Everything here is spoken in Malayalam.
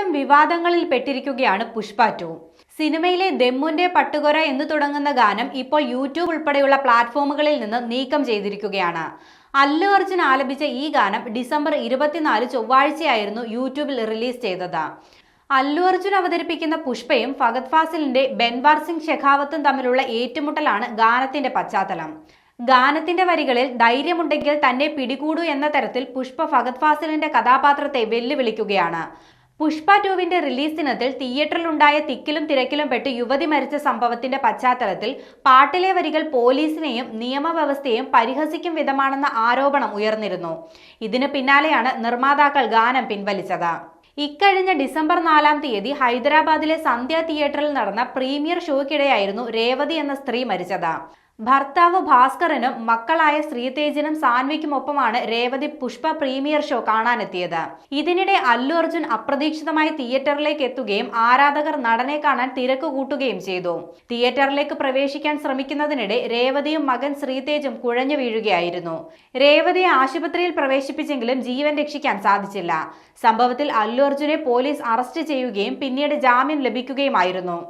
വീണ്ടും വിവാദങ്ങളിൽ പെട്ടിരിക്കുകയാണ് പുഷ്പ 2. സിനിമയിലെ ദമ്മുന്റെ പട്ടുകൊര എന്ന് തുടങ്ങുന്ന ഗാനം ഇപ്പോൾ യൂട്യൂബ് ഉൾപ്പെടെയുള്ള പ്ലാറ്റ്ഫോമുകളിൽ നിന്ന് നീക്കം ചെയ്തിരിക്കുകയാണ്. അല്ലു അർജുൻ ആലപിച്ച ഈ ഗാനം ഡിസംബർ 24 ചൊവ്വാഴ്ചയായിരുന്നു യൂട്യൂബിൽ റിലീസ് ചെയ്തത്. അല്ലു അർജുൻ അവതരിപ്പിക്കുന്ന പുഷ്പയും ഫഹദ് ഫാസിലിന്റെ ബൻവാർ സിംഗ് ഷെഖാവത്തും തമ്മിലുള്ള ഏറ്റുമുട്ടലാണ് ഗാനത്തിന്റെ പശ്ചാത്തലം. ഗാനത്തിന്റെ വരികളിൽ ധൈര്യമുണ്ടെങ്കിൽ തന്നെ പിടികൂടൂ എന്ന തരത്തിൽ പുഷ്പ ഫഹദ് ഫാസിലിന്റെ കഥാപാത്രത്തെ വെല്ലുവിളിക്കുകയാണ്. പുഷ്പ 2വിന്റെ റിലീസ് ദിനത്തിൽ തിയേറ്ററിലുണ്ടായ തിക്കിലും തിരക്കിലും പെട്ട് യുവതി മരിച്ച സംഭവത്തിന്റെ പശ്ചാത്തലത്തിൽ പാട്ടിലെ വരികൾ പോലീസിനെയും നിയമവ്യവസ്ഥയെയും പരിഹസിക്കും വിധമാണെന്ന ആരോപണം ഉയർന്നിരുന്നു. ഇതിന് പിന്നാലെയാണ് നിർമ്മാതാക്കൾ ഗാനം പിൻവലിച്ചത്. ഇക്കഴിഞ്ഞ ഡിസംബർ 4 ഹൈദരാബാദിലെ സന്ധ്യ തിയേറ്ററിൽ നടന്ന പ്രീമിയർ ഷോയ്ക്കിടെയായിരുന്നു രേവതി എന്ന സ്ത്രീ മരിച്ചത്. ഭർത്താവ് ഭാസ്കറിനും മക്കളായ ശ്രീതേജിനും സാൻവിക്കുമൊപ്പമാണ് രേവതി പുഷ്പ പ്രീമിയർ ഷോ കാണാനെത്തിയത്. ഇതിനിടെ അല്ലു അർജുൻ അപ്രതീക്ഷിതമായി തിയേറ്ററിലേക്ക് എത്തുകയും ആരാധകർ നടനെ കാണാൻ തിരക്ക് കൂട്ടുകയും ചെയ്തു. തിയേറ്ററിലേക്ക് പ്രവേശിക്കാൻ ശ്രമിക്കുന്നതിനിടെ രേവതിയും മകൻ ശ്രീതേജും കുഴഞ്ഞു വീഴുകയായിരുന്നു. രേവതിയെ ആശുപത്രിയിൽ പ്രവേശിപ്പിച്ചെങ്കിലും ജീവൻ രക്ഷിക്കാൻ സാധിച്ചില്ല. സംഭവത്തിൽ അല്ലു അർജുനെ പോലീസ് അറസ്റ്റ് ചെയ്യുകയും പിന്നീട് ജാമ്യം ലഭിക്കുകയുമായിരുന്നു.